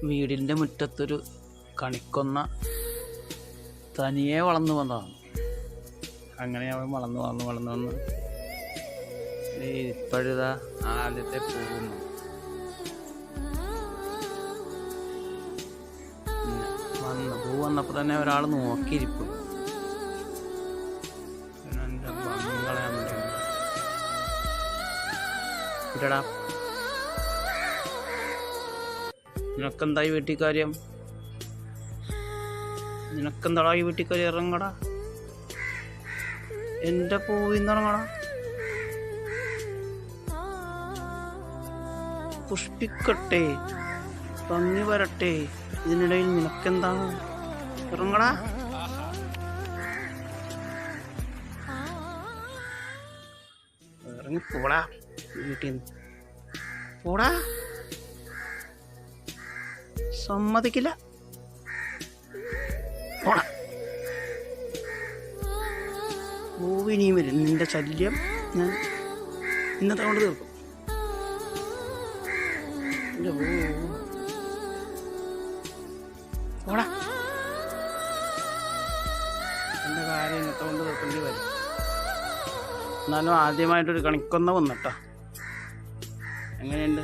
വീടിൻ്റെ മുറ്റത്തൊരു കണിക്കൊന്ന തനിയെ വളർന്നു വന്നതാണ്. അങ്ങനെ അവൻ വളർന്നു വന്ന് ഇപ്പോഴിതാ ആദ്യത്തെ പൂവുന്നു. പൂ വന്നപ്പോൾ തന്നെ ഒരാൾ നോക്കിയിരിക്കും. എൻ്റെ ഭംഗികളെ ഇടടാ, നിനക്കെന്തായി വീട്ടിൽ കാര്യം? നിനക്കെന്താടാ ഈ വീട്ടിൽ കാര്യം? ഇറങ്ങടാ, എൻ്റെ പൂവിന്ന് ഇറങ്ങടാ. പുഷ്പിക്കട്ടെ, ഭംഗി വരട്ടെ, ഇതിനിടയിൽ നിനക്കെന്താണ്? ഇറങ്ങടാ. ഇറങ്ങി പോടാ വീട്ടിൽ നിന്ന്, പോടാ. സമ്മതിക്കില്ല, പോടാ. പൂവിനിയും വരും. നിന്റെ ശല്യം ഞാൻ ഇന്നത്തെ കൊണ്ട് തീർക്കും. പോടാ, എൻ്റെ കാര്യം ഇന്നത്തെ കൊണ്ട് തീർക്കേണ്ടി വരും. എന്നാലും ആദ്യമായിട്ടൊരു കണിക്കൊന്ന വന്നിട്ടോ. എങ്ങനെയുണ്ട്?